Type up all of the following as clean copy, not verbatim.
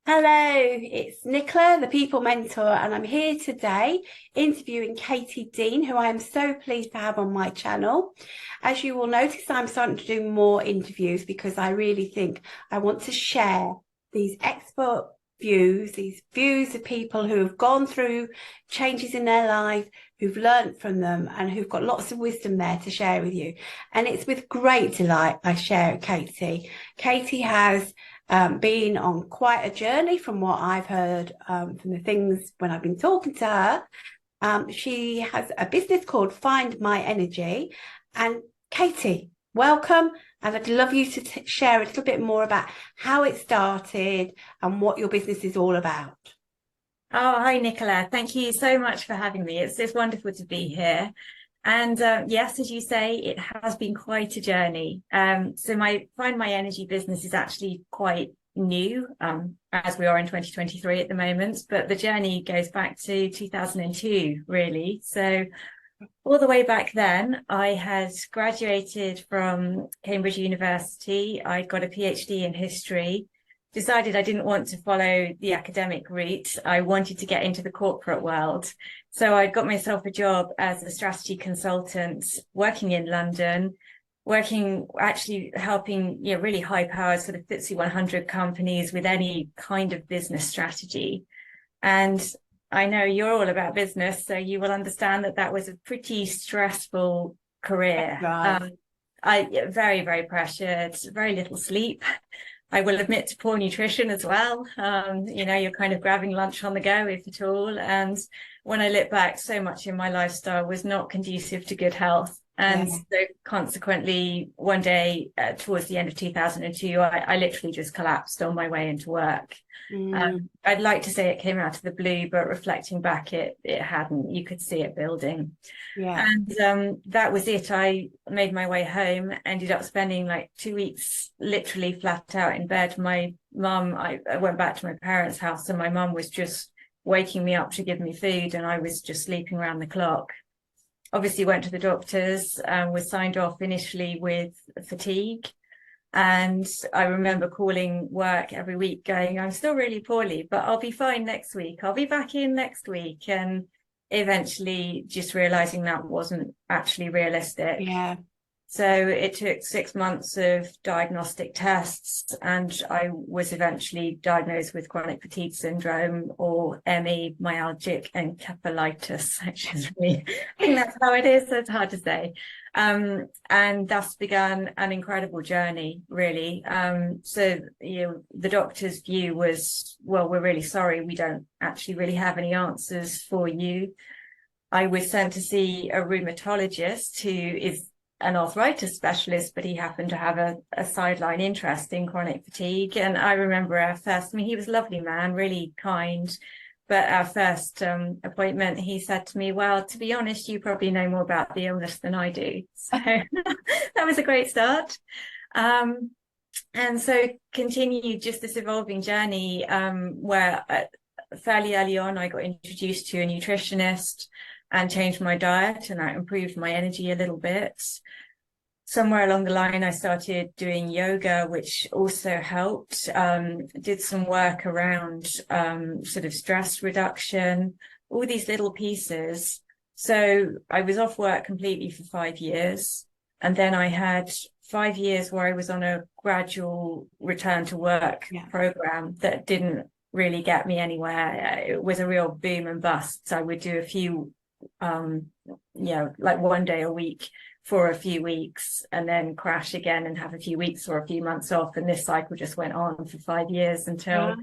Hello, it's Nicola, the People Mentor, and I'm here today interviewing Katie Dean, who I am so pleased to have on my channel. As you will notice, I'm starting to do more interviews because I really think I want to share these expert views, these views of people who have gone through changes in their life, who've learned from them, and who've got lots of wisdom there to share with you. And it's with great delight I share Katie. Katie has been on quite a journey from what I've heard from the things when I've been talking to her. She has a business called Find My Energy. And Katie, welcome. And I'd love you to share a little bit more about how it started and what your business is all about. Oh, hi, Nicola. Thank you so much for having me. It's wonderful to be here. And yes, as you say, it has been quite a journey. So my Find My Energy business is actually quite new, as we are in 2023 at the moment, but the journey goes back to 2002, really. So all the way back then, I had graduated from Cambridge University. I got a PhD in history, decided I didn't want to follow the academic route. I wanted to get into the corporate world. So I got myself a job as a strategy consultant working in London, actually helping really high-powered sort of FTSE 100 companies with any kind of business strategy. And I know you're all about business, so you will understand that that was a pretty stressful career. Right. Very, very pressured, very little sleep. I will admit to poor nutrition as well. You're kind of grabbing lunch on the go, if at all. And when I look back, so much in my lifestyle was not conducive to good health. And so consequently, one day towards the end of 2002, I literally just collapsed on my way into work. I'd like to say it came out of the blue, but reflecting back, it hadn't. You could see it building. Yeah. And that was it. I made my way home, ended up spending like 2 weeks literally flat out in bed. My mum, I went back to my parents' house, and my mum was just waking me up to give me food, and I was just sleeping around the clock. Obviously went to the doctors, was signed off initially with fatigue. And I remember calling work every week going, I'm still really poorly, but I'll be fine next week. I'll be back in next week. And eventually just realizing that wasn't actually realistic. Yeah. So it took 6 months of diagnostic tests, and I was eventually diagnosed with chronic fatigue syndrome, or ME, myalgic encephalitis, which is really, I think that's how it is. So it's hard to say. And thus began an incredible journey, really. So the doctor's view was, well, we're really sorry, we don't actually really have any answers for you. I was sent to see a rheumatologist who is an arthritis specialist, but he happened to have a sideline interest in chronic fatigue. And I remember he was a lovely man, really kind. But our first appointment, he said to me, well, to be honest, you probably know more about the illness than I do. So that was a great start. And so continued just this evolving journey where fairly early on, I got introduced to a nutritionist and changed my diet, and that improved my energy a little bit. Somewhere along the line, I started doing yoga, which also helped. Did some work around sort of stress reduction, all these little pieces. So I was off work completely for 5 years. And then I had 5 years where I was on a gradual return to work program that didn't really get me anywhere. It was a real boom and bust. So I would do a few like 1 day a week for a few weeks, and then crash again and have a few weeks or a few months off. And this cycle just went on for 5 years until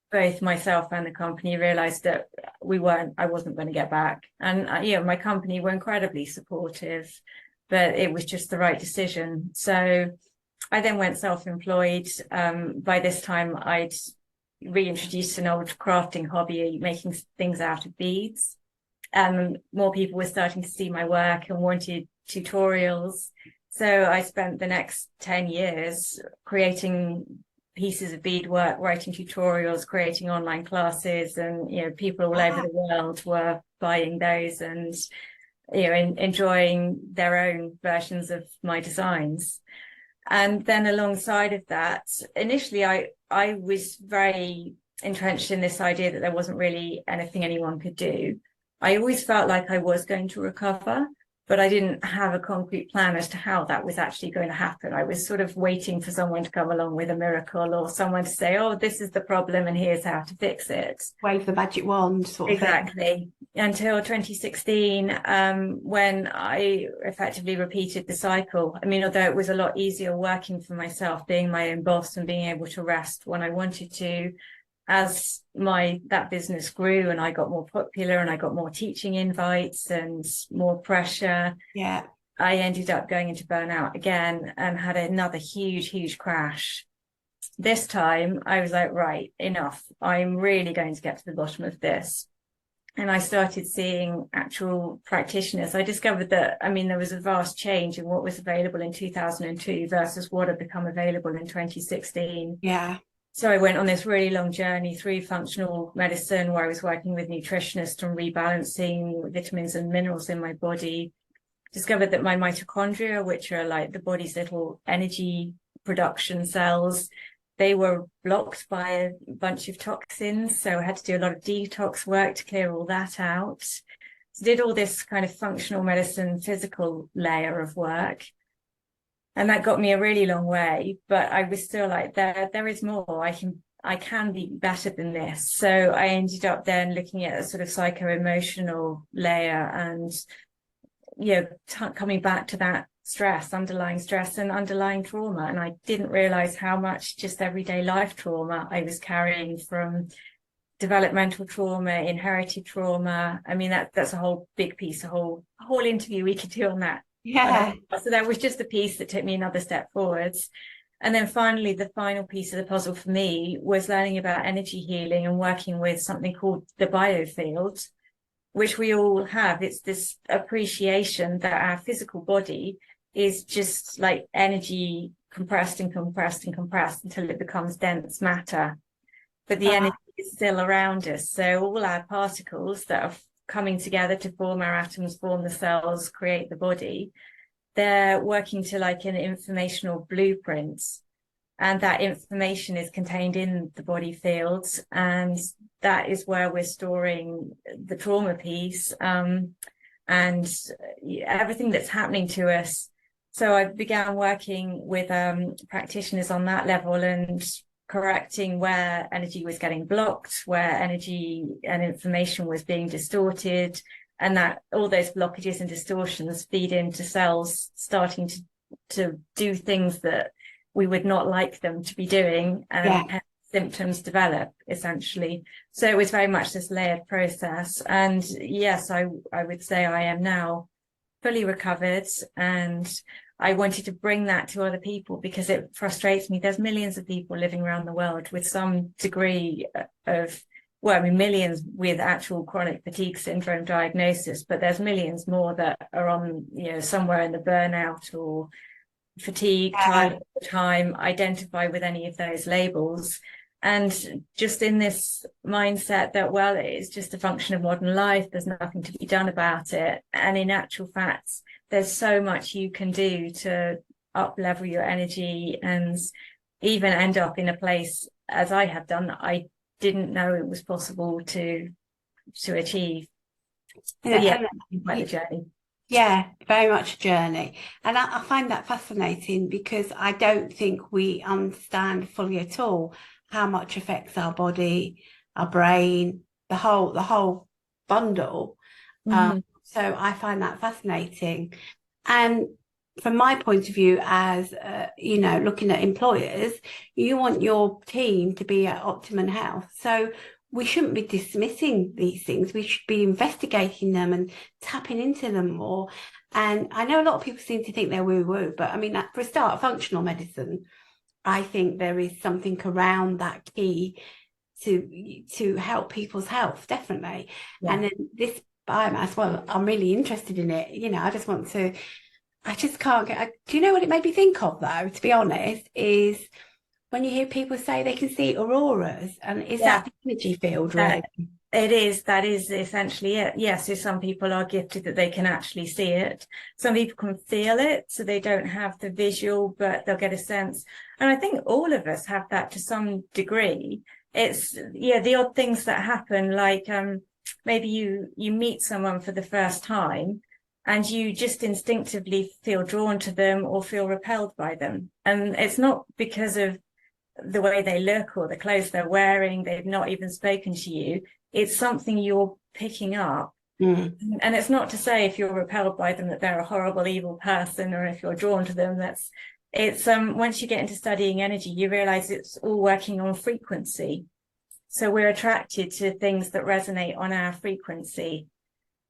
both myself and the company realized that I wasn't going to get back. And my company were incredibly supportive, but it was just the right decision. So I then went self-employed. By this time, I'd reintroduced an old crafting hobby, making things out of beads. More people were starting to see my work and wanted tutorials. So I spent the next 10 years creating pieces of beadwork, writing tutorials, creating online classes, and people all over the world were buying those and enjoying their own versions of my designs. And then alongside of that, initially I was very entrenched in this idea that there wasn't really anything anyone could do. I always felt like I was going to recover, but I didn't have a concrete plan as to how that was actually going to happen. I was sort of waiting for someone to come along with a miracle, or someone to say, oh, this is the problem and here's how to fix it. Wave the magic wand sort of thing. Exactly. Until 2016, when I effectively repeated the cycle. I mean, although it was a lot easier working for myself, being my own boss and being able to rest when I wanted to, as that business grew and I got more popular and I got more teaching invites and more pressure, yeah, I ended up going into burnout again and had another huge crash. This time I was like, right, enough. I'm really going to get to the bottom of this. And I started seeing actual practitioners. I discovered that, I mean, there was a vast change in what was available in 2002 versus what had become available in 2016. Yeah. So I went on this really long journey through functional medicine, where I was working with nutritionists on rebalancing vitamins and minerals in my body. Discovered that my mitochondria, which are like the body's little energy production cells, they were blocked by a bunch of toxins. So I had to do a lot of detox work to clear all that out. So did all this kind of functional medicine, physical layer of work. And that got me a really long way, but I was still like, there is more. I can be better than this. So I ended up then looking at a sort of psycho-emotional layer and, coming back to that underlying stress and underlying trauma. And I didn't realize how much just everyday life trauma I was carrying, from developmental trauma, inherited trauma. I mean, that's a whole big piece, a whole interview we could do on that. Yeah. So that was just the piece that took me another step forwards. And then finally, the final piece of the puzzle for me was learning about energy healing and working with something called the biofield, which we all have. It's this appreciation that our physical body is just like energy compressed and compressed and compressed until it becomes dense matter. But the energy is still around us. So all our particles that are coming together to form our atoms, form the cells, create the body, they're working to like an informational blueprint. And that information is contained in the body fields. And that is where we're storing the trauma piece and everything that's happening to us. So I began working with practitioners on that level and correcting where energy was getting blocked, where energy and information was being distorted, and that all those blockages and distortions feed into cells starting to do things that we would not like them to be doing, and symptoms develop, essentially. So it was very much this layered process. And yes, I would say I am now fully recovered, and I wanted to bring that to other people because it frustrates me. There's millions of people living around the world with some degree of, well, I mean, millions with actual chronic fatigue syndrome diagnosis, but there's millions more that are on, somewhere in the burnout or fatigue, time, identify with any of those labels. And just in this mindset that, well, it's just a function of modern life, there's nothing to be done about it. And in actual fact, there's so much you can do to up level your energy and even end up in a place, as I have done, that I didn't know it was possible to achieve. Quite a journey. Yeah, very much a journey. And I find that fascinating because I don't think we understand fully at all how much affects our body, our brain, the whole bundle. Mm-hmm. So I find that fascinating. And from my point of view, as looking at employers, you want your team to be at optimum health. So we shouldn't be dismissing these things. We should be investigating them and tapping into them more. And I know a lot of people seem to think they're woo-woo, but I mean, for a start, functional medicine, I think there is something around that key to help people's health, definitely. Yeah. And then this biomass, well, I'm really interested in it. I just can't get, do you know what it made me think of though, to be honest, is when you hear people say they can see auroras, and is that the energy field, really? That is essentially it. Yes, so some people are gifted that they can actually see it. Some people can feel it, so they don't have the visual, but they'll get a sense. And I think all of us have that to some degree. it's, yeah, the odd things that happen, like maybe you meet someone for the first time and you just instinctively feel drawn to them or feel repelled by them. And it's not because of the way they look or the clothes they're wearing. They've not even spoken to you. It's something you're picking up. Mm. And it's not to say if you're repelled by them that they're a horrible, evil person, or if you're drawn to them, it's once you get into studying energy, you realize it's all working on frequency. So we're attracted to things that resonate on our frequency.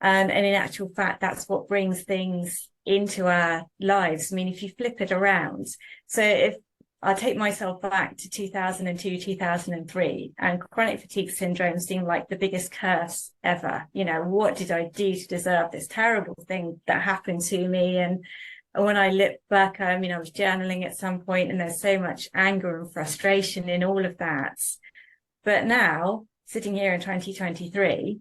And in actual fact, that's what brings things into our lives. I mean, if you flip it around, so if I take myself back to 2002, 2003, and chronic fatigue syndrome seemed like the biggest curse ever. You know, what did I do to deserve this terrible thing that happened to me? And when I look back, I mean, I was journaling at some point, and there's so much anger and frustration in all of that. But now, sitting here in 2023,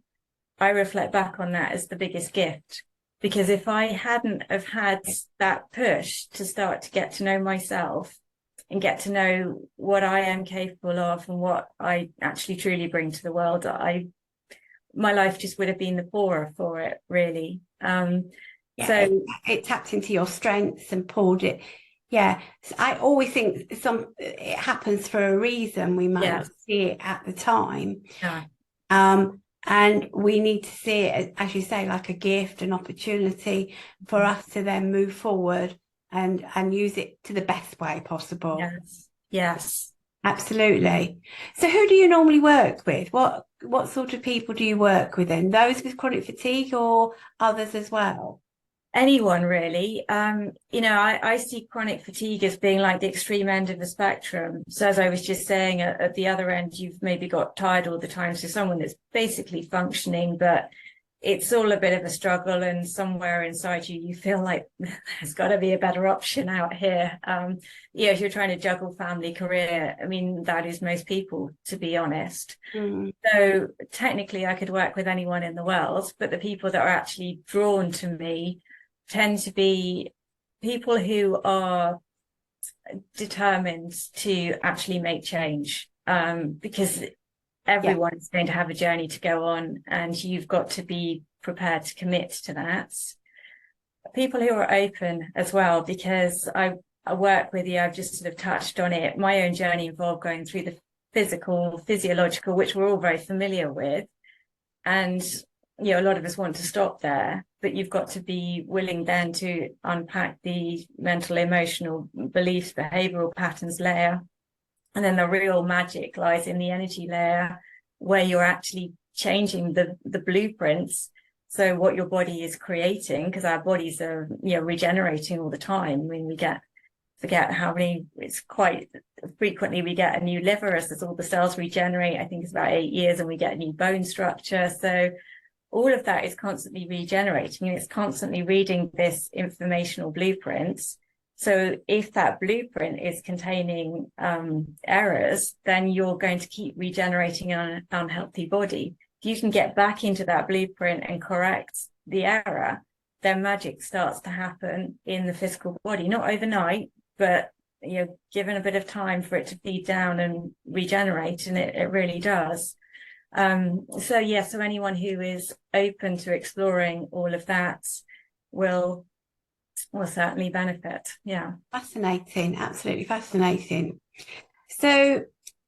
I reflect back on that as the biggest gift, because if I hadn't have had that push to start to get to know myself and get to know what I am capable of and what I actually truly bring to the world, my life just would have been the poorer for it, really. Yeah, so it tapped into your strengths and pulled it. Yeah, so I always think it happens for a reason. We might not see it at the time. And we need to see it, as you say, like a gift, an opportunity for us to then move forward and use it to the best way possible. Yes. Absolutely. So who do you normally work with? What sort of people do you work with then? Those with chronic fatigue or others as well? Anyone really. I see chronic fatigue as being like the extreme end of the spectrum. So as I was just saying, at the other end, you've maybe got tired all the time. So someone that's basically functioning, but it's all a bit of a struggle. And somewhere inside you feel like there's got to be a better option out here. If you're trying to juggle family, career, I mean, that is most people, to be honest. So technically I could work with anyone in the world, but the people that are actually drawn to me tend to be people who are determined to actually make change, because everyone is going to have a journey to go on, and you've got to be prepared to commit to that. People who are open as well, because I work with you, I've just sort of touched on it. My own journey involved going through the physical, physiological, which we're all very familiar with. And a lot of us want to stop there, but you've got to be willing then to unpack the mental, emotional beliefs, behavioral patterns layer. And then the real magic lies in the energy layer, where you're actually changing the blueprints. So what your body is creating, because our bodies are, regenerating all the time. I mean, forget how many, it's quite frequently we get a new liver as all the cells regenerate. I think it's about 8 years, and we get a new bone structure. So all of that is constantly regenerating, and it's constantly reading this informational blueprint. So if that blueprint is containing errors, then you're going to keep regenerating an unhealthy body. If you can get back into that blueprint and correct the error, then magic starts to happen in the physical body. Not overnight, but given a bit of time for it to feed down and regenerate, and it really does. So anyone who is open to exploring all of that will certainly benefit. Fascinating, absolutely fascinating. So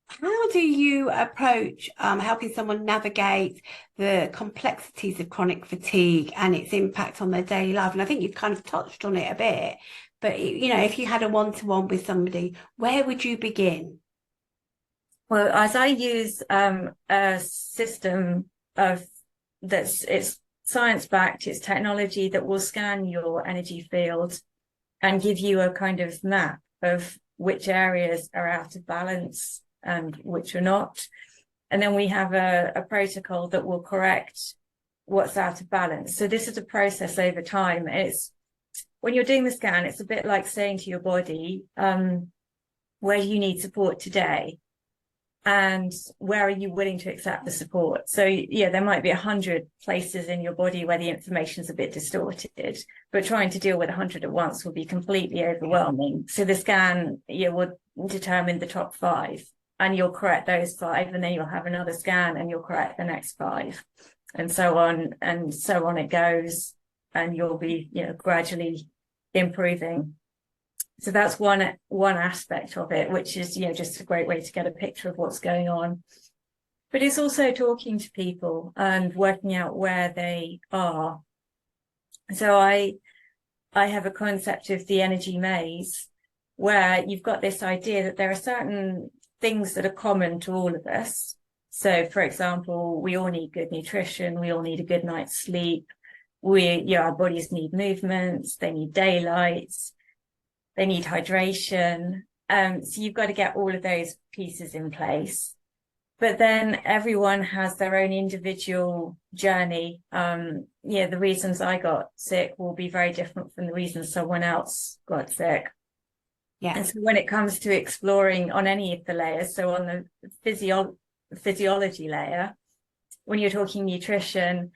how do you approach helping someone navigate the complexities of chronic fatigue and its impact on their daily life? And I think you've kind of touched on it a bit, but if you had a one-to-one with somebody, where would you begin? Well, as I use a system it's science-backed, it's technology that will scan your energy field and give you a kind of map of which areas are out of balance and which are not. And then we have a protocol that will correct what's out of balance. So this is a process over time. It's when you're doing the scan, it's a bit like saying to your body, where do you need support today? And where are you willing to accept the support? So there might be 100 places in your body where the information is a bit distorted, but trying to deal with 100 at once will be completely overwhelming. So the scan will determine the top 5. and you'll correct those 5, and then you'll have another scan and you'll correct the next 5, and so on it goes, and you'll be, gradually improving. So that's one aspect of it, which is, just a great way to get a picture of what's going on. But it's also talking to people and working out where they are. So I have a concept of the energy maze, where you've got this idea that there are certain things that are common to all of us. So, for example, we all need good nutrition. We all need a good night's sleep. Our bodies need movements. They need daylight. They need hydration. So you've got to get all of those pieces in place. But then everyone has their own individual journey. The reasons I got sick will be very different from the reasons someone else got sick. Yeah. And so when it comes to exploring on any of the layers, so on the physiology layer, when you're talking nutrition,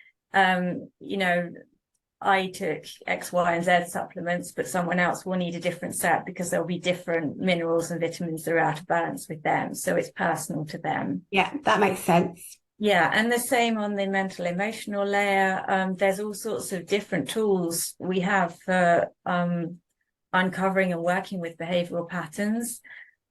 I took X, Y, and Z supplements, but someone else will need a different set because there'll be different minerals and vitamins that are out of balance with them. So it's personal to them. Yeah, that makes sense. Yeah, and the same on the mental emotional layer. There's all sorts of different tools we have for uncovering and working with behavioral patterns.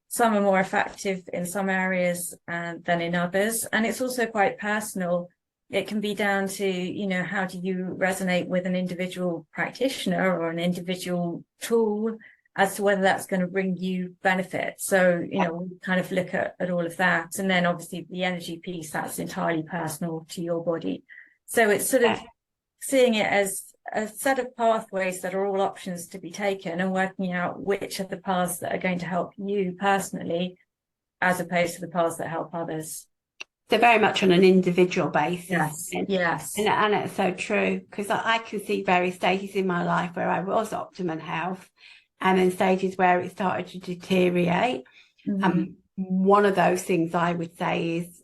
Some are more effective in some areas than in others. And it's also quite personal. It can be down to, how do you resonate with an individual practitioner or an individual tool as to whether that's going to bring you benefit. So, we kind of look at all of that. And then obviously the energy piece, that's entirely personal to your body. So it's sort of seeing it as a set of pathways that are all options to be taken and working out which are the paths that are going to help you personally, as opposed to the paths that help others. So very much on an individual basis. Yes. And it's so true, because I can see various stages in my life where I was optimum health and then stages where it started to deteriorate. Mm-hmm. One of those things I would say is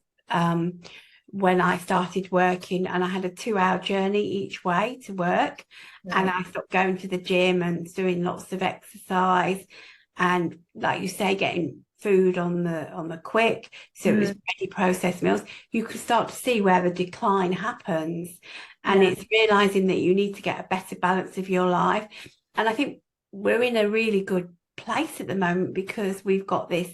when I started working and I had a 2-hour journey each way to work, and I stopped going to the gym and doing lots of exercise and, like you say, getting food on the quick, so it was ready processed meals. You could start to see where the decline happens, and it's realizing that you need to get a better balance of your life. And I think we're in a really good place at the moment because we've got this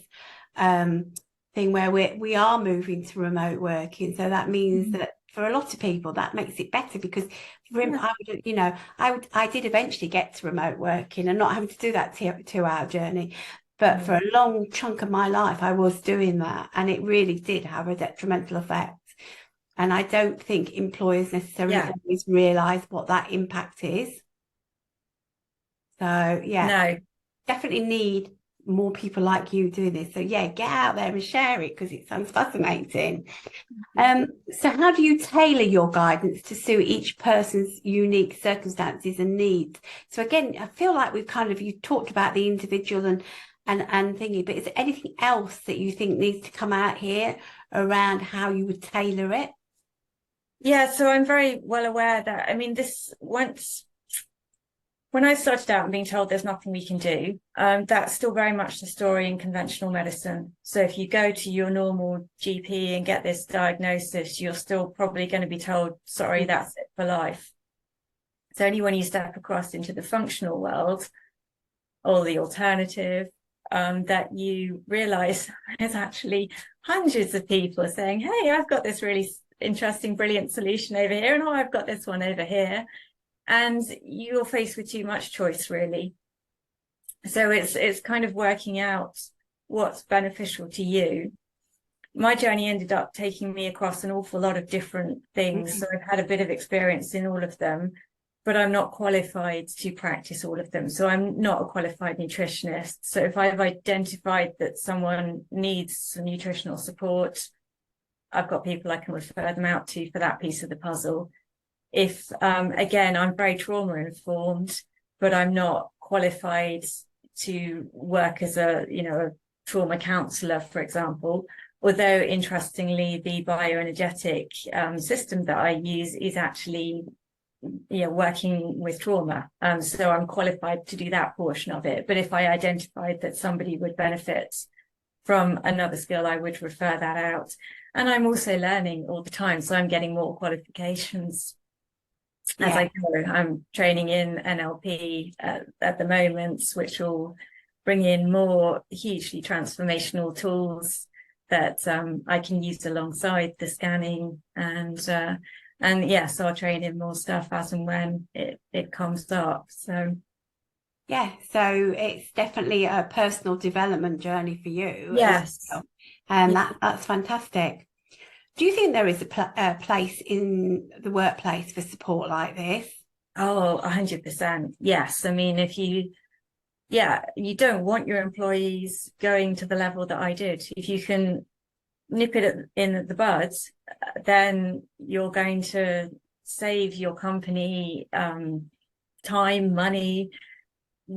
thing where we are moving to remote working, so that means that for a lot of people that makes it better, because I did eventually get to remote working and not having to do that 2-hour journey. But for a long chunk of my life, I was doing that, and it really did have a detrimental effect. And I don't think employers necessarily always realise what that impact is. So, definitely need more people like you doing this. So, get out there and share it, because it sounds fascinating. So how do you tailor your guidance to suit each person's unique circumstances and needs? So, again, I feel like you talked about the individual and thingy, but is there anything else that you think needs to come out here around how you would tailor it? Yeah, so I'm very well aware that, when I started out and being told there's nothing we can do, that's still very much the story in conventional medicine. So if you go to your normal GP and get this diagnosis, you're still probably going to be told, sorry, that's it for life. It's only when you step across into the functional world or the alternative, that you realize there's actually hundreds of people saying, hey, I've got this really interesting, brilliant solution over here, and I've got this one over here. And you're faced with too much choice, really. So it's kind of working out what's beneficial to you. My journey ended up taking me across an awful lot of different things. So I've had a bit of experience in all of them, but I'm not qualified to practice all of them. So I'm not a qualified nutritionist. So if I've identified that someone needs some nutritional support, I've got people I can refer them out to for that piece of the puzzle. If, again, I'm very trauma informed, but I'm not qualified to work as a trauma counselor, for example, although interestingly, the bioenergetic system that I use is actually working with trauma. So I'm qualified to do that portion of it. But if I identified that somebody would benefit from another skill, I would refer that out. And I'm also learning all the time, so I'm getting more qualifications as I go. I'm training in NLP at the moment, which will bring in more hugely transformational tools that I can use alongside the scanning, and yes, I'll train in more stuff as and when it comes up. So so it's definitely a personal development journey for you. Yes. And that's fantastic. Do you think there is a place in the workplace for support like this? Oh, 100%. Yes. I mean, you don't want your employees going to the level that I did. If you can nip it in the bud, then you're going to save your company time, money,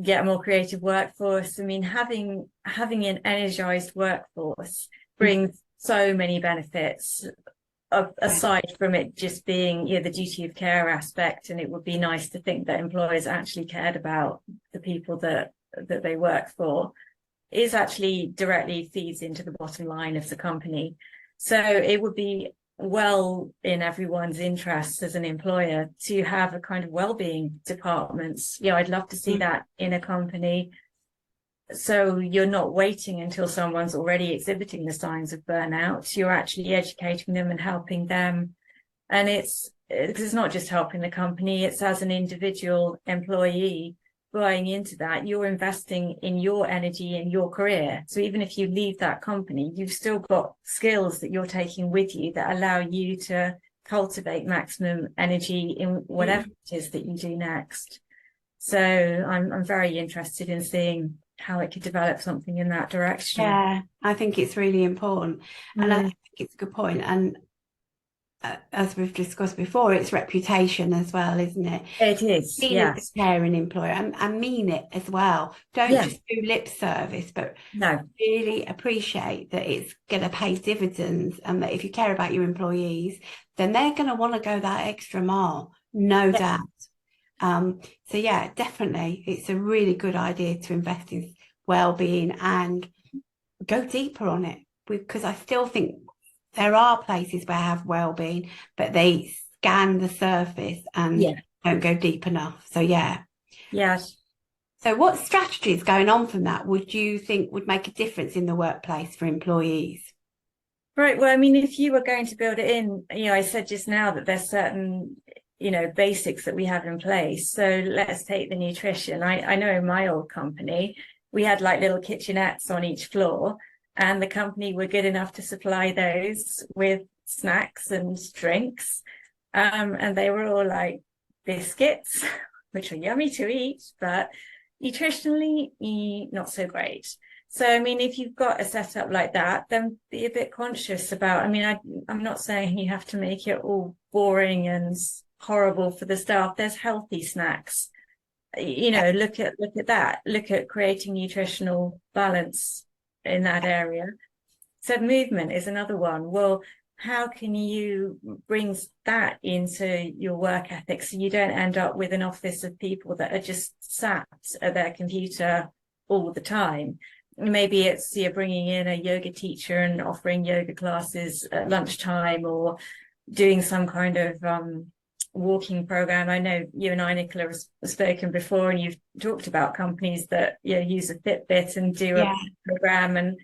get a more creative workforce. I mean, having an energized workforce brings so many benefits, aside from it just being the duty of care aspect. And it would be nice to think that employers actually cared about the people that they work for. Is actually directly feeds into the bottom line of the company. So it would be well in everyone's interests as an employer to have a kind of well-being departments. I'd love to see that in a company. So you're not waiting until someone's already exhibiting the signs of burnout. You're actually educating them and helping them. And it's not just helping the company, it's as an individual employee buying into that, you're investing in your energy in your career. So even if you leave that company, you've still got skills that you're taking with you that allow you to cultivate maximum energy in whatever it is that you do next. So I'm very interested in seeing how it could develop something in that direction. Yeah, I think it's really important. And I think it's a good point. And as we've discussed before, it's reputation as well, isn't it? It is, yes. A caring employer, and mean it as well. Don't just do lip service, but really appreciate that it's going to pay dividends, and that if you care about your employees, then they're going to want to go that extra mile, no doubt. So yeah, definitely, it's a really good idea to invest in well-being and go deeper on it, because I still think there are places where I have well-being, but they scan the surface and don't go deep enough. So yes. So what strategies going on from that would you think would make a difference in the workplace for employees? Right. Well, I mean, if you were going to build it in, I said just now that there's certain basics that we have in place. So let's take the nutrition. I know in my old company we had like little kitchenettes on each floor, and the company were good enough to supply those with snacks and drinks. And they were all like biscuits, which are yummy to eat, but nutritionally not so great. So, I mean, if you've got a setup like that, then be a bit conscious about, I'm not saying you have to make it all boring and horrible for the staff. There's healthy snacks. Look at that. Look at creating nutritional balance in that area. So movement is another one. Well, how can you bring that into your work ethic so you don't end up with an office of people that are just sat at their computer all the time? Maybe it's you're bringing in a yoga teacher and offering yoga classes at lunchtime, or doing some kind of walking program. I know you and I, Nicola, have spoken before, and you've talked about companies that use a Fitbit and do a program and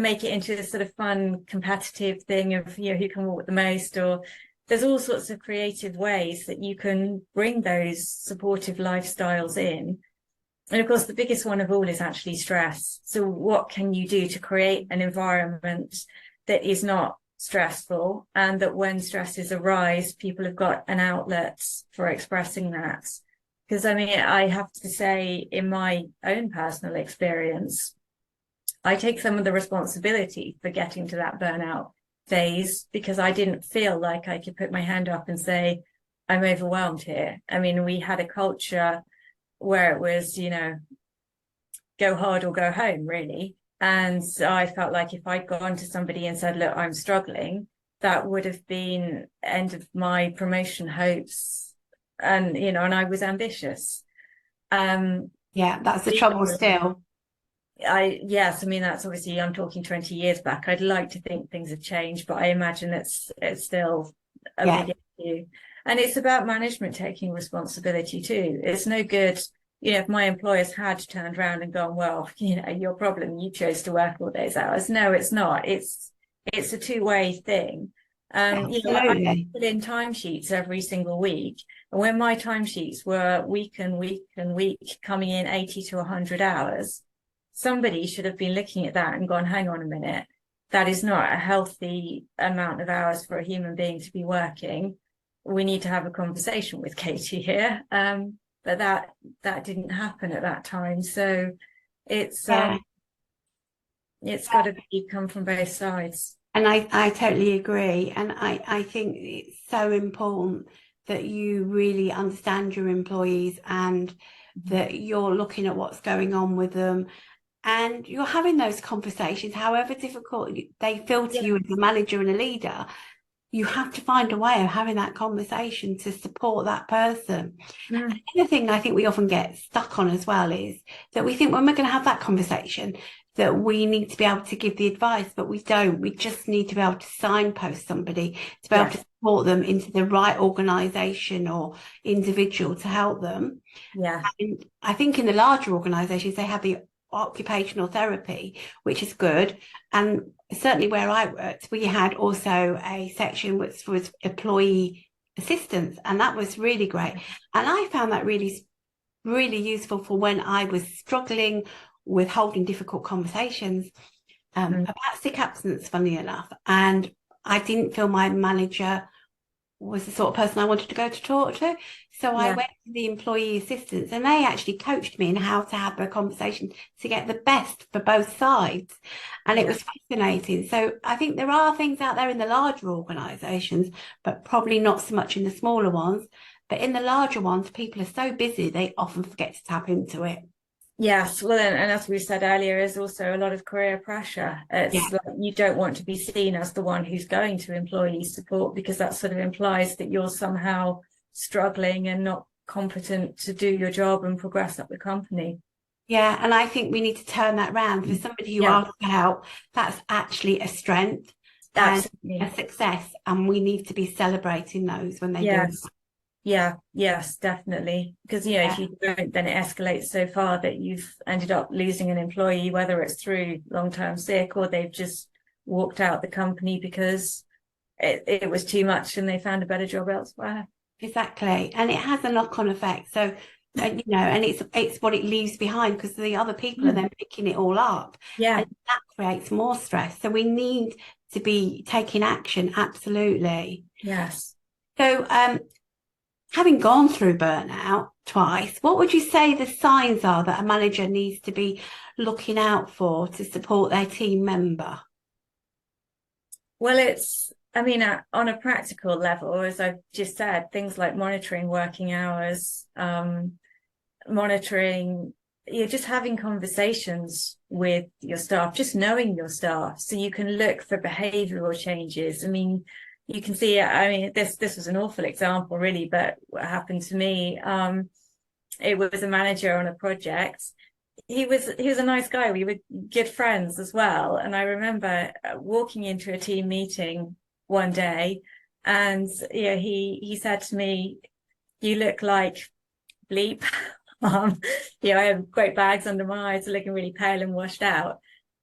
make it into a sort of fun competitive thing of who can walk the most. Or there's all sorts of creative ways that you can bring those supportive lifestyles in. And of course, the biggest one of all is actually stress. So what can you do to create an environment that is not stressful, and that when stresses arise, people have got an outlet for expressing that? Because I have to say, in my own personal experience, I take some of the responsibility for getting to that burnout phase, because I didn't feel like I could put my hand up and say, I'm overwhelmed here. We had a culture where it was, go hard or go home, really. And I felt like if I'd gone to somebody and said, look, I'm struggling, that would have been end of my promotion hopes. And, and I was ambitious. That's the trouble still. Yes, I mean, that's obviously, I'm talking 20 years back. I'd like to think things have changed, but I imagine it's still a Yeah, big issue. And it's about management taking responsibility too. It's no good, if my employers had turned around and gone, well, your problem, you chose to work all those hours. No, it's not. It's a two-way thing. I absolutely. put in timesheets every single week. And when my timesheets were week and week and week coming in 80 to 100 hours, somebody should have been looking at that and gone, hang on a minute, that is not a healthy amount of hours for a human being to be working. We need to have a conversation with Katie here. But that didn't happen at that time. So it's Yeah. it's got to come from both sides. And I totally agree. And I think it's so important that you really understand your employees and that you're looking at what's going on with them and you're having those conversations, however difficult they feel to Yeah. you as a manager and a leader. You have to find a way of having that conversation to support that person. Mm. The other thing I think we often get stuck on as well is that we think when we're going to have that conversation, that we need to be able to give the advice, but we don't. We just need to be able to signpost somebody to be able to support them into the right organisation or individual to help them. Yeah. And I think in the larger organisations, they have the occupational therapy, which is good. And certainly where I worked, we had also a section which was employee assistance, and that was really great. And I found that really, really useful for when I was struggling with holding difficult conversations about sick absence, funny enough. And I didn't feel my manager was the sort of person I wanted to go to talk to. So I went to the employee assistants and they actually coached me in how to have a conversation to get the best for both sides. And it was fascinating. So I think there are things out there in the larger organisations, but probably not so much in the smaller ones. But in the larger ones, people are so busy, they often forget to tap into it. Yes, well, and as we said earlier, there's also a lot of career pressure. It's like you don't want to be seen as the one who's going to employee support because that sort of implies that you're somehow struggling and not competent to do your job and progress up the company. Yeah, and I think we need to turn that around. For somebody who asks for help, that's actually a strength and a success, and we need to be celebrating those when they do. Yeah, yes, definitely. Because, if you don't, then it escalates so far that you've ended up losing an employee, whether it's through long-term sick or they've just walked out the company because it was too much and they found a better job elsewhere. Exactly. And it has a knock-on effect. So, and it's what it leaves behind because the other people are then picking it all up. Yeah. And that creates more stress. So we need to be taking action. Absolutely. Yes. So, having gone through burnout twice, what would you say the signs are that a manager needs to be looking out for to support their team member? Well, on a practical level, as I've just said, things like monitoring working hours, monitoring, just having conversations with your staff, just knowing your staff so you can look for behavioral changes. I mean, you can see, this was an awful example really, but what happened to me, it was a manager on a project. He was a nice guy. We were good friends as well. And I remember walking into a team meeting one day and he said to me, "You look like bleep." I have great bags under my eyes, looking really pale and washed out.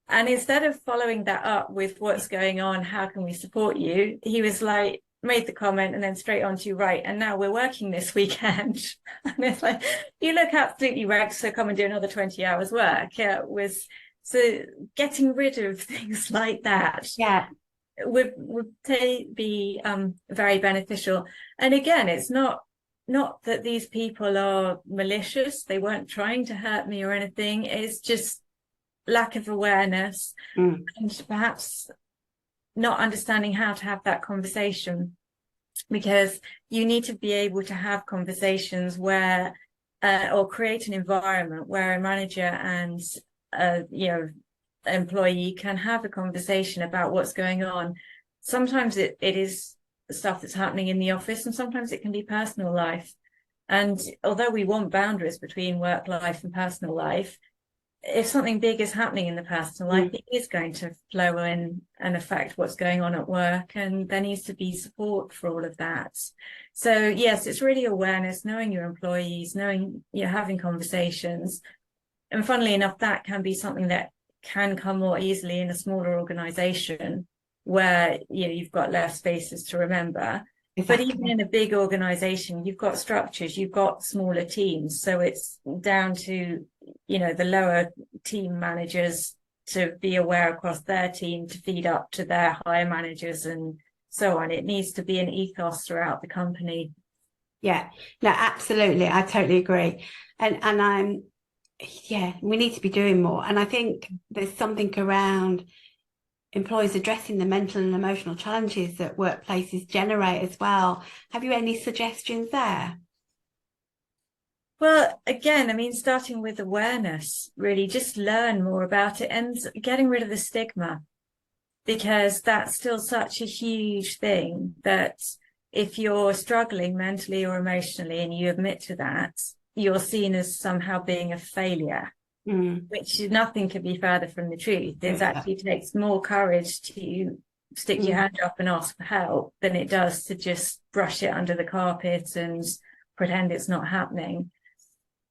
And instead of following that up with what's going on, how can we support you? He was like, made the comment and then straight on to right. And now we're working this weekend. And it's like, you look absolutely wrecked, so come and do another 20 hours work. It was so getting rid of things like that. Yeah. Would be very beneficial. And again, it's not that these people are malicious. They weren't trying to hurt me or anything. It's just lack of awareness and perhaps not understanding how to have that conversation, because you need to be able to have conversations where or create an environment where a manager and employee can have a conversation about what's going on. Sometimes it is stuff that's happening in the office and sometimes it can be personal life. And although we want boundaries between work life and personal life, if something big is happening in the personal life, it is going to flow in and affect what's going on at work, and there needs to be support for all of that. So yes, it's really awareness, knowing your employees, knowing you're having conversations. And funnily enough, that can be something that can come more easily in a smaller organization where you've got less spaces to remember. Exactly. But even in a big organization, you've got structures, you've got smaller teams. So it's down to, the lower team managers to be aware across their team to feed up to their higher managers and so on. It needs to be an ethos throughout the company. Yeah, no, absolutely. I totally agree. And we need to be doing more. And I think there's something around employers addressing the mental and emotional challenges that workplaces generate as well. Have you any suggestions there? Well, again, I mean, starting with awareness, really just learn more about it and getting rid of the stigma, because that's still such a huge thing that if you're struggling mentally or emotionally and you admit to that, you're seen as somehow being a failure. Which nothing could be further from the truth. It actually takes more courage to stick your hand up and ask for help than it does to just brush it under the carpet and pretend it's not happening.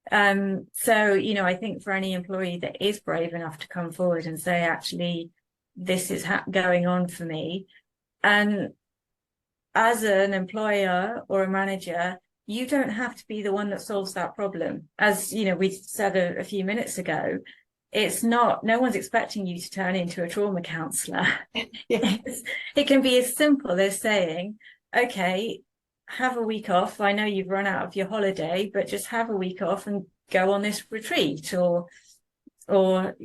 So, I think for any employee that is brave enough to come forward and say, actually, this is going on for me. And as an employer or a manager, you don't have to be the one that solves that problem. As we said a few minutes ago, it's not, no one's expecting you to turn into a trauma counselor. It can be as simple as saying, okay, have a week off. I know you've run out of your holiday, but just have a week off and go on this retreat, or book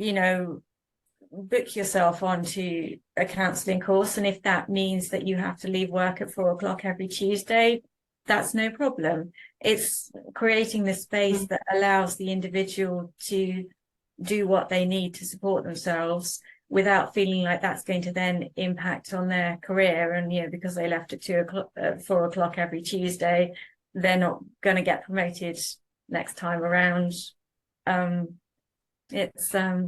yourself onto a counselling course. And if that means that you have to leave work at 4 o'clock every Tuesday, that's no problem. It's creating the space that allows the individual to do what they need to support themselves without feeling like that's going to then impact on their career. And, because they left at 4 o'clock every Tuesday, they're not going to get promoted next time around. It's a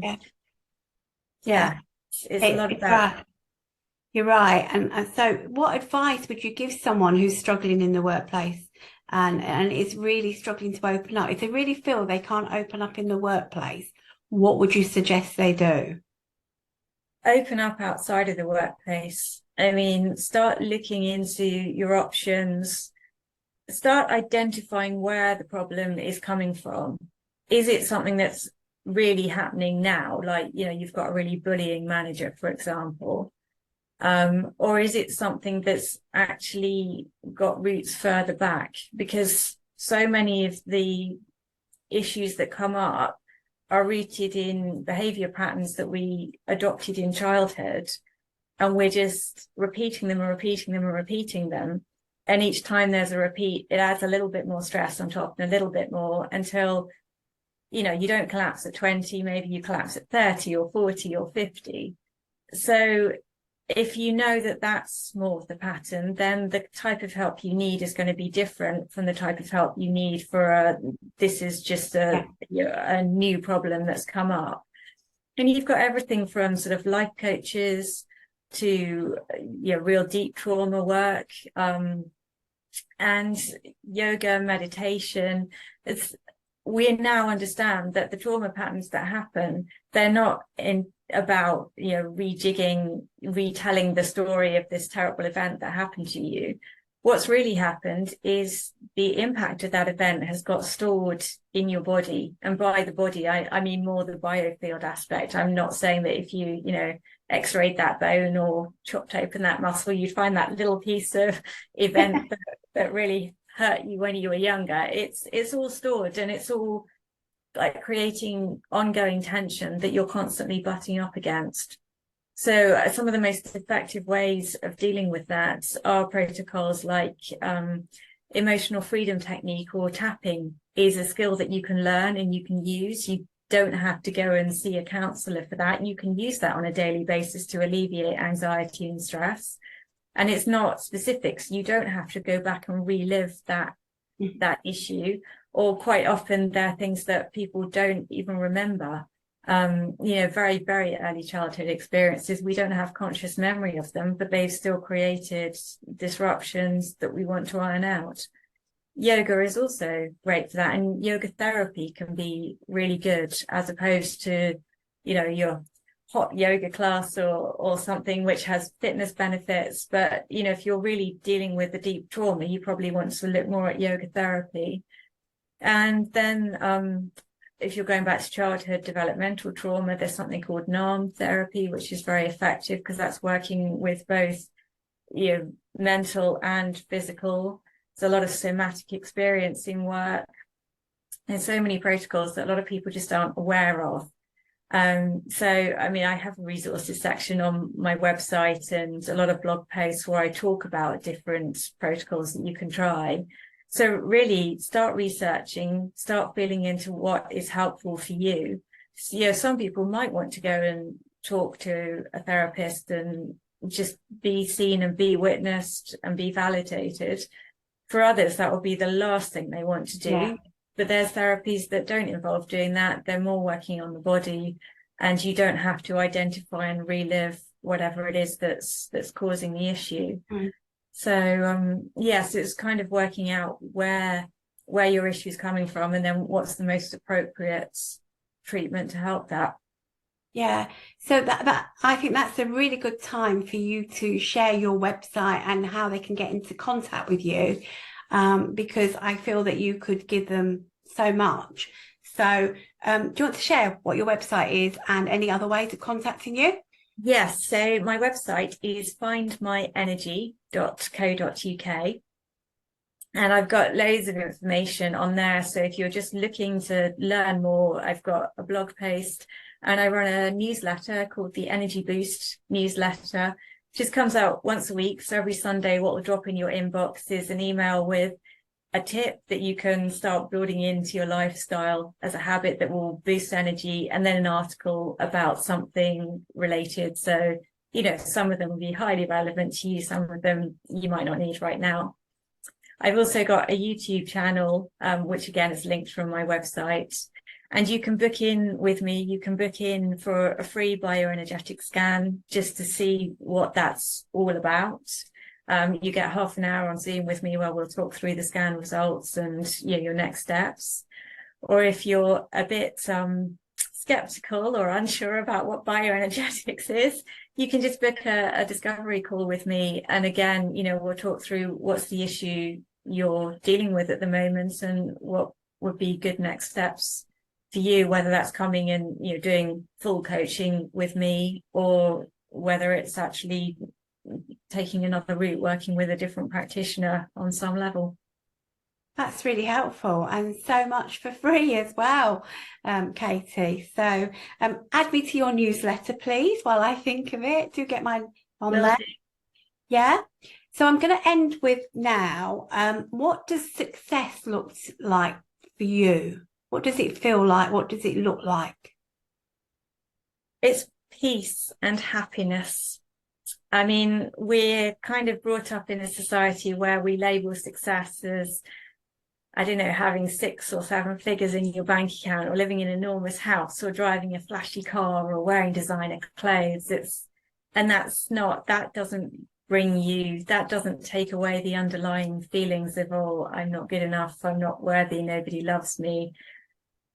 lot of that. You're right. And so what advice would you give someone who's struggling in the workplace and is really struggling to open up? If they really feel they can't open up in the workplace, what would you suggest they do? Open up outside of the workplace. I mean, start looking into your options. Start identifying where the problem is coming from. Is it something that's really happening now? Like, you've got a really bullying manager, for example. Or is it something that's actually got roots further back? Because so many of the issues that come up are rooted in behavior patterns that we adopted in childhood, and we're just repeating them and repeating them and repeating them. And each time there's a repeat, it adds a little bit more stress on top and a little bit more until, you don't collapse at 20, maybe you collapse at 30 or 40 or 50. So if you know that that's more of the pattern, then the type of help you need is going to be different from the type of help you need for this is just a new problem that's come up. And you've got everything from sort of life coaches to real deep trauma work, and yoga, meditation. We now understand that the trauma patterns that happen, they're not about rejigging, retelling the story of this terrible event that happened to you. What's really happened is the impact of that event has got stored in your body. And by the body, I mean more the biofield aspect. I'm not saying that if you x-rayed that bone or chopped open that muscle, you'd find that little piece of event that really hurt you when you were younger. It's all stored, and it's all like creating ongoing tension that you're constantly butting up against. So some of the most effective ways of dealing with that are protocols like emotional freedom technique, or tapping is a skill that you can learn and you can use. You don't have to go and see a counsellor for that. You can use that on a daily basis to alleviate anxiety and stress. And it's not specifics. You don't have to go back and relive that issue. Or quite often there are things that people don't even remember. very, very early childhood experiences. We don't have conscious memory of them, but they've still created disruptions that we want to iron out. Yoga is also great for that, and yoga therapy can be really good, as opposed to, your hot yoga class or something which has fitness benefits. But, if you're really dealing with a deep trauma, you probably want to look more at yoga therapy. And then if you're going back to childhood developmental trauma, there's something called NAM therapy, which is very effective because that's working with both, mental and physical. There's a lot of somatic experiencing work. There's so many protocols that a lot of people just aren't aware of. I have a resources section on my website and a lot of blog posts where I talk about different protocols that you can try. So really start researching, start feeling into what is helpful for you. So, some people might want to go and talk to a therapist and just be seen and be witnessed and be validated. For others, that will be the last thing they want to do. Yeah. But there's therapies that don't involve doing that. They're more working on the body, and you don't have to identify and relive whatever it is that's causing the issue. Mm. So, yes, it's kind of working out where your issue is coming from, and then what's the most appropriate treatment to help that. Yeah, so that I think that's a really good time for you to share your website and how they can get into contact with you, because I feel that you could give them so much. So do you want to share what your website is and any other ways of contacting you? Yes, so my website is findmyenergy.co.uk, and I've got loads of information on there. So if you're just looking to learn more, I've got a blog post, and I run a newsletter called the Energy Boost newsletter. It just comes out once a week. So every Sunday, what will drop in your inbox is an email with a tip that you can start building into your lifestyle as a habit that will boost energy, and then an article about something related. So, some of them will be highly relevant to you. Some of them you might not need right now. I've also got a YouTube channel, which again is linked from my website. And you can book in with me. You can book in for a free bioenergetic scan just to see what that's all about. You get half an hour on Zoom with me where we'll talk through the scan results and your next steps. Or if you're a bit skeptical or unsure about what bioenergetics is, you can just book a discovery call with me. And again, we'll talk through what's the issue you're dealing with at the moment and what would be good next steps for you, whether that's coming and doing full coaching with me, or whether it's actually taking another route, working with a different practitioner on some level. That's really helpful, and so much for free as well, Katie. So add me to your newsletter, please, while I think of it. Do get mine on there. Yeah. So I'm going to end with now. What does success look like for you? What does it feel like? What does it look like? It's peace and happiness. I mean, we're kind of brought up in a society where we label success as, I don't know, having 6 or 7 figures in your bank account, or living in an enormous house, or driving a flashy car, or wearing designer clothes. That doesn't take away the underlying feelings of, oh, I'm not good enough, I'm not worthy, nobody loves me.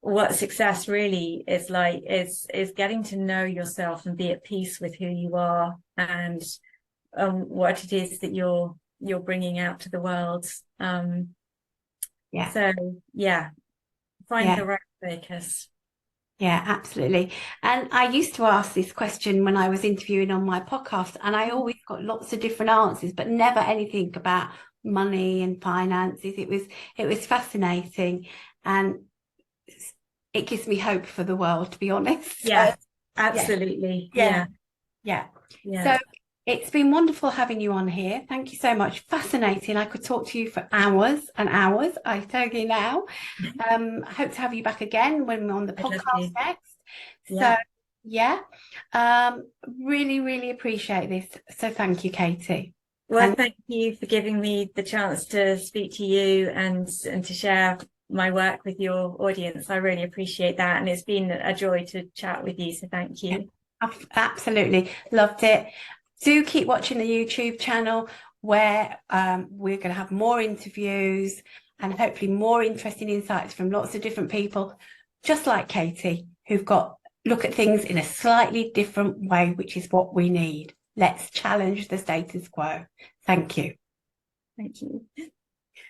What success really is like is getting to know yourself and be at peace with who you are and what it is that you're bringing out to the world. So find the right focus. Yeah, absolutely. And I used to ask this question when I was interviewing on my podcast, and I always got lots of different answers, but never anything about money and finances. It was fascinating, and it gives me hope for the world, to be honest. Yeah, so, absolutely. Yeah. So it's been wonderful having you on here. Thank you so much. Fascinating. I could talk to you for hours and hours. I tell you now. I hope to have you back again when we're on the podcast next. So really, really appreciate this. So thank you, Katie. Well, thank you for giving me the chance to speak to you and to share my work with your audience. I really appreciate that, and it's been a joy to chat with you, so thank you. Absolutely, loved it. Do keep watching the YouTube channel, where we're going to have more interviews and hopefully more interesting insights from lots of different people, just like Katie, who've got look at things in a slightly different way, which is what we need. Let's challenge the status quo. Thank you. Thank you.